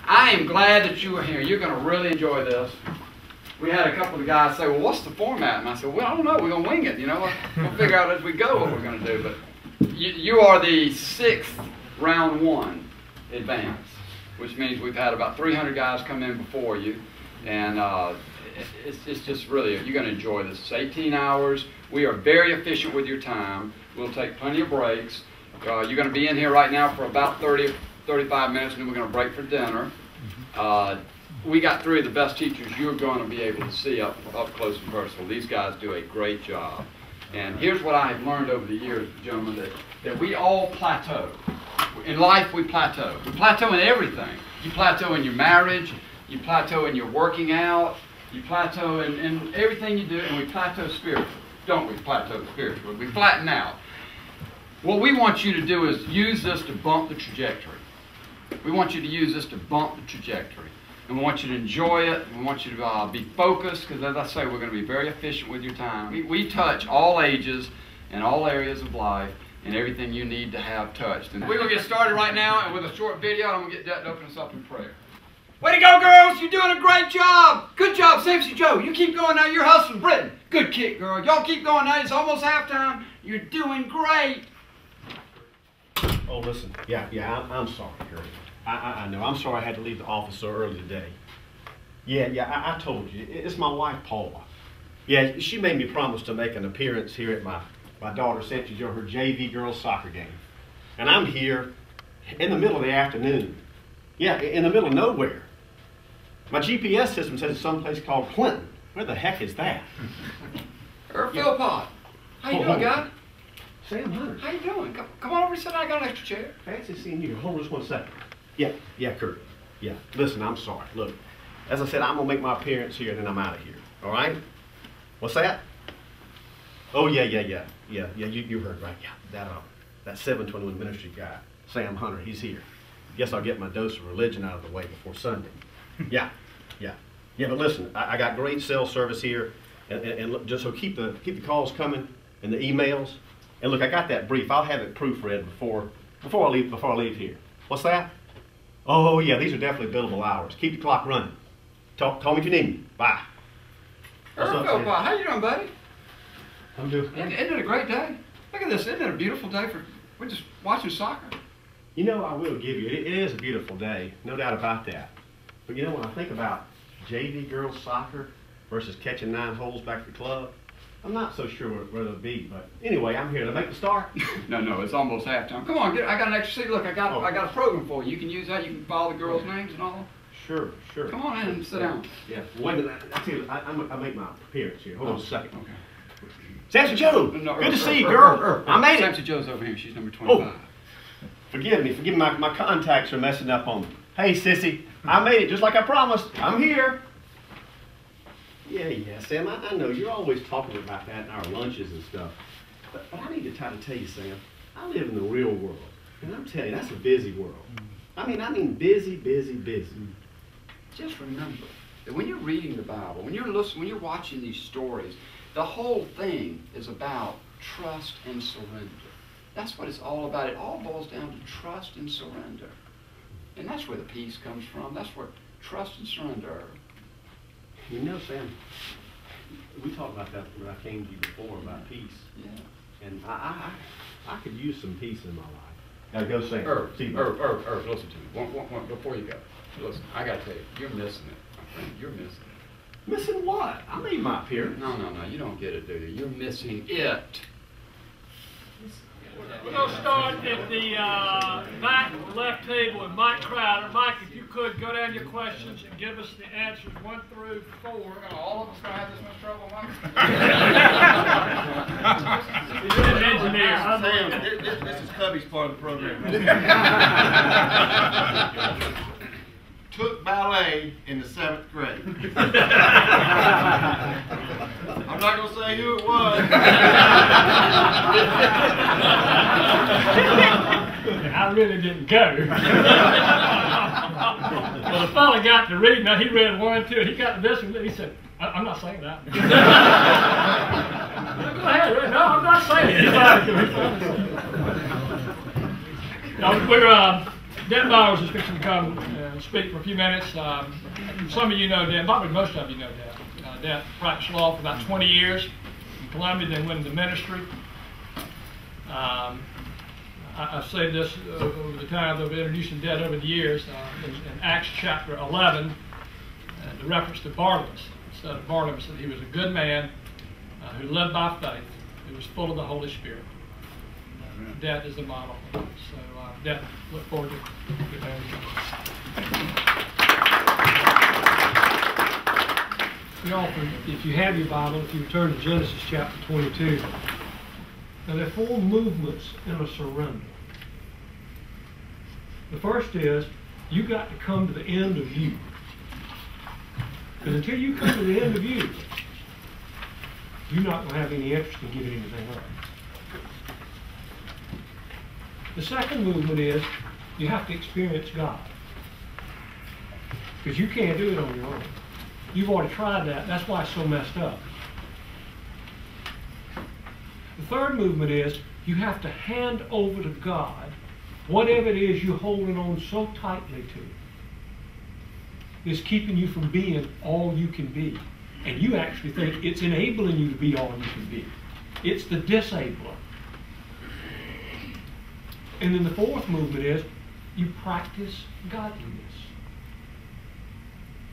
I am glad that you are here. You're going to really enjoy this. We had a couple of guys say, well, what's the format? And I said, well, I don't know. We're going to wing it. You know, we'll figure out as we go what we're going to do. But you are the 6th round 1 advance, which means we've had about 300 guys come in before you. And it's just really, you're going to enjoy this. It's 18 hours. We are very efficient with your time. We'll take plenty of breaks. You're going to be in here right now for about 30 35 minutes, and then we're going to break for dinner. We got 3 of the best teachers you're going to be able to see up close and personal. These guys do a great job. And here's what I have learned over the years, gentlemen, that we all plateau. In life, we plateau. We plateau in everything. You plateau in your marriage. You plateau in your working out. You plateau in everything you do, and we plateau spiritually. Don't we plateau spiritually? We flatten out. What we want you to do is use this to bump the trajectory. We want you to use this to bump the trajectory. And we want you to enjoy it. We want you to be focused, because as I say, we're going to be very efficient with your time. We touch all ages and all areas of life and everything you need to have touched. And we're going to get started right now and with a short video, and I'm going to get Dutton to open us up in prayer. Way to go, girls! You're doing a great job! Good job, Samson Joe. You keep going now. You're hustling. Britain, good kick, girl. Y'all keep going now. It's almost halftime. You're doing great. Oh, listen. Yeah, I'm sorry, Kurt. I know. I'm sorry I had to leave the office so early today. Yeah, I told you. It's my wife, Paula. Yeah, she made me promise to make an appearance here at my daughter Santi Joe, her JV girls soccer game. And I'm here in the middle of the afternoon. Yeah, in the middle of nowhere. My GPS system says it's someplace called Clinton. Where the heck is that? Philpott. How you doing, guy? Sam Hunter. How you doing? Come on over and sit down. I got an extra chair. Fancy seeing you. Hold on just 1 second. Yeah, Kurt. Yeah, listen, I'm sorry. Look, as I said, I'm going to make my appearance here and then I'm out of here. All right? What's that? Oh, yeah. You heard right. Yeah, that 721 ministry guy, Sam Hunter, he's here. Guess I'll get my dose of religion out of the way before Sunday. Yeah, but listen, I got great cell service here, and look, just so keep the calls coming and the emails. And look, I got that brief. I'll have it proofread before I leave here. What's that? Oh yeah, these are definitely billable hours. Keep the clock running. Call me if you need me. Bye. Philpott, how you doing, buddy? I'm doing. Isn't it a great day? Look at this. Isn't it a beautiful day we're just watching soccer? You know, I will give you, it is a beautiful day, no doubt about that. But you know, when I think about JV girls soccer versus catching 9 holes back at the club, I'm not so sure where it'll be. But anyway, I'm here to make the start. No, it's almost halftime. Come on, I got an extra seat. Look, I got a program for you. You can use that. You can follow the girls' names and all. Sure. Come on in and sit down. Yeah. Wait a minute. I make my appearance here. Hold on a second. Okay. Samson Joe, good to see you, girl. I made it. Samson Joe's over here. She's number 25. Oh. Forgive me, my contacts are messing up on me. Hey, sissy, I made it just like I promised. I'm here. Yeah, Sam, I know you're always talking about that in our lunches and stuff. But I need to try to tell you, Sam, I live in the real world. And I'm telling you, that's a busy world. I mean busy. Just remember that when you're reading the Bible, when you're listening, when you're watching these stories, the whole thing is about trust and surrender. That's what it's all about. It all boils down to trust and surrender. And that's where the peace comes from. That's where trust and surrender are. You know, Sam, we talked about that when I came to you before about peace. Yeah. And I could use some peace in my life. Now go, Sam. Irv, listen to me. One, before you go. Listen, I got to tell you, you're missing it, my friend. You're missing it. Missing what? I made my appearance. No, you don't get it, do you? You're missing it. We're going to start at the back left table with Mike Crowder. Mike, if you could go down your questions and give us the answers 1 through 4. All of us going to have this much trouble, Mike? He's an engineer. Sam, this is Cubby's part of the program. Took ballet in the 7th grade. I'm not going to say who it was. I really didn't go. Well, the fellow got to reading. Now he read 1 and 2, and he got to this one. He said, "I'm not saying that." Go ahead. No, I'm not saying it. No, we're Dan Bowers is fixing to come and to speak for a few minutes. Some of you know Dan, probably most of you know Dan. Dan practiced law for about 20 years in Columbia, then went into ministry. I've said this over the time of introducing Dan over the years. In Acts chapter 11, the reference to Barnabas. It said of Barnabas that he was a good man who lived by faith, who was full of the Holy Spirit. That is the model. So, Dad, look forward to good marriage. Y'all, if you have your Bible, if you return to Genesis chapter 22, now there are 4 movements in a surrender. The first is, you got to come to the end of you. Because until you come to the end of you, you're not going to have any interest in giving anything up. The second movement is, you have to experience God. Because you can't do it on your own. You've already tried that. That's why it's so messed up. The third movement is, you have to hand over to God whatever it is you're holding on so tightly to. It's keeping you from being all you can be. And you actually think it's enabling you to be all you can be. It's the disabler. And then the fourth movement is, you practice godliness.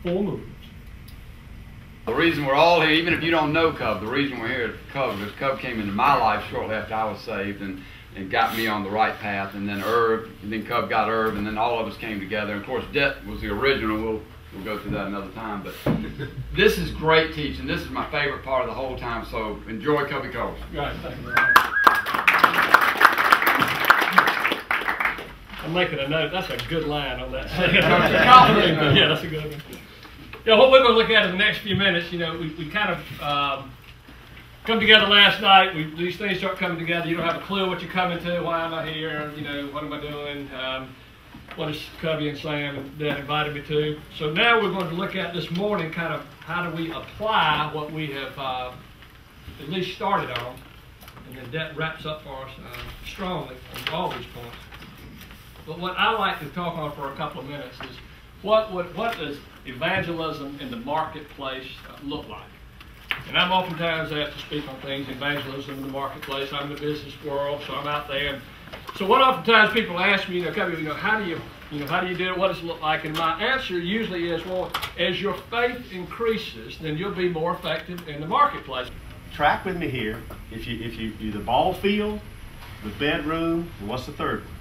4 movements. The reason we're all here, even if you don't know Cub, the reason we're here at Cub is Cub came into my life shortly after I was saved and got me on the right path. And then Irv, and then Cub got Irv, and then all of us came together. And of course, Det was the original. We'll go through that another time. But this is great teaching. This is my favorite part of the whole time. So enjoy Cubby Coles. Right, thank you very much. I'm making a note. That's a good line on that. Yeah, that's a good one. Yeah, what we're going to look at in the next few minutes, we kind of come together last night. These things start coming together. You don't have a clue what you're coming to. Why am I here? What am I doing? What is Cubby and Sam and Dad invited me to? So now we're going to look at this morning kind of how do we apply what we have at least started on. And then Dad wraps up for us strongly on all these points. But what I like to talk on for a couple of minutes is what does evangelism in the marketplace look like? And I'm oftentimes asked to speak on things, evangelism in the marketplace. I'm in the business world, so I'm out there. And so what oftentimes people ask me, how do you do it? What does it look like? And my answer usually is, well, as your faith increases, then you'll be more effective in the marketplace. Track with me here. If you the ball field, the bedroom, and what's the third one?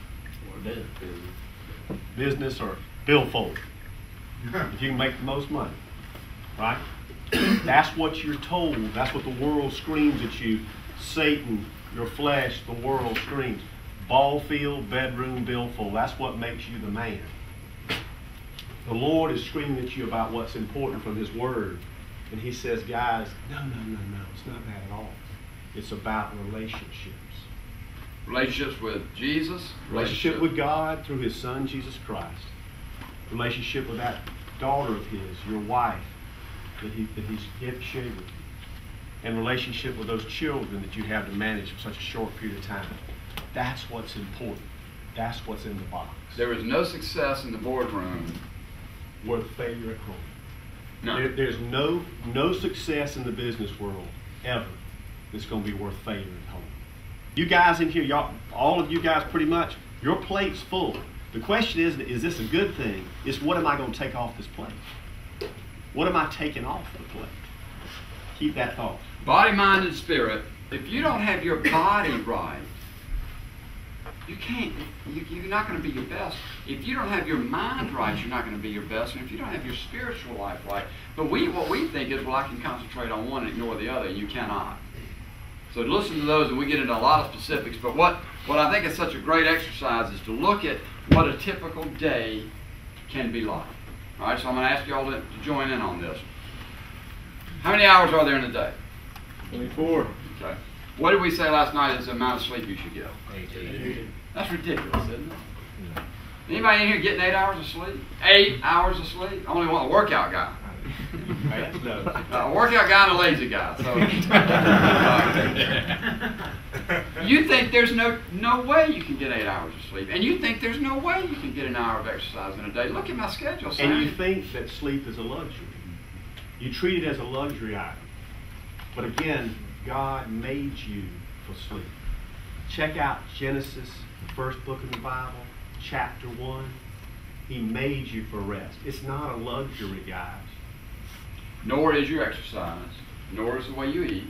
Business or billfold. If you can make the most money, right? That's what you're told. That's what the world screams at you. Satan, your flesh, the world screams. Ball field, bedroom, billfold. That's what makes you the man. The Lord is screaming at you about what's important from His Word. And He says, guys, no. It's not that at all. It's about relationships. Relationships with Jesus. Relationship with God through His Son, Jesus Christ. Relationship with that daughter of His, your wife, that He's shared with you. And relationship with those children that you have to manage for such a short period of time. That's what's important. That's what's in the box. There is no success in the boardroom worth failure at home. No. There's no success in the business world ever that's going to be worth failure at home. You guys in here, all of you guys pretty much, your plate's full. The question is this a good thing? It's what am I going to take off this plate? What am I taking off the plate? Keep that thought. Body, mind, and spirit. If you don't have your body right, you can't. You're not going to be your best. If you don't have your mind right, you're not going to be your best. And if you don't have your spiritual life right, but what we think is, well, I can concentrate on one and ignore the other. You cannot. So listen to those, and we get into a lot of specifics. But what I think is such a great exercise is to look at what a typical day can be like. All right, so I'm going to ask you all to join in on this. How many hours are there in a day? 24. Okay. What did we say last night is the amount of sleep you should get? 8. That's ridiculous, isn't it? Anybody in here getting 8 hours of sleep? 8 hours of sleep? I only want a workout guy. A workout guy and a lazy guy. So, You think there's no way you can get 8 hours of sleep, and you think there's no way you can get an hour of exercise in a day. Look at my schedule, Sam. And you think that sleep is a luxury. You treat it as a luxury item. But again, God made you for sleep. Check out Genesis, the first book of the Bible, chapter 1. He made you for rest. It's not a luxury, guys. Nor is your exercise, nor is the way you eat,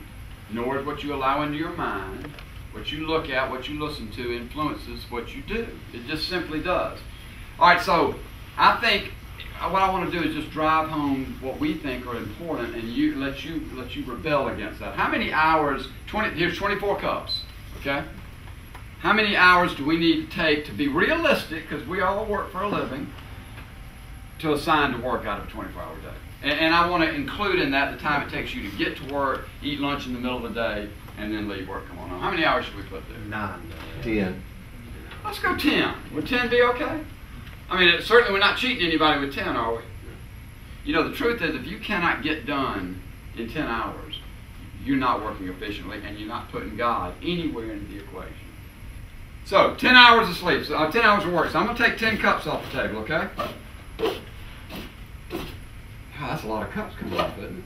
nor is what you allow into your mind. What you look at, what you listen to influences what you do. It just simply does. All right, so I think what I want to do is just drive home what we think are important, and let you rebel against that. How many hours? Here's 24 cups. Okay. How many hours do we need to take to be realistic? Because we all work for a living. To assign to work out of a 24-hour day, and I want to include in that the time it takes you to get to work, eat lunch in the middle of the day, and then leave work. Come on. How many hours should we put there? 9. 10. Let's go 10. Would 10 be okay? I mean, certainly we're not cheating anybody with 10, are we? You know, the truth is, if you cannot get done in 10 hours, you're not working efficiently, and you're not putting God anywhere into the equation. So, 10 hours of sleep, 10 hours of work. So I'm going to take 10 cups off the table, okay? God, that's a lot of cups coming off, isn't it?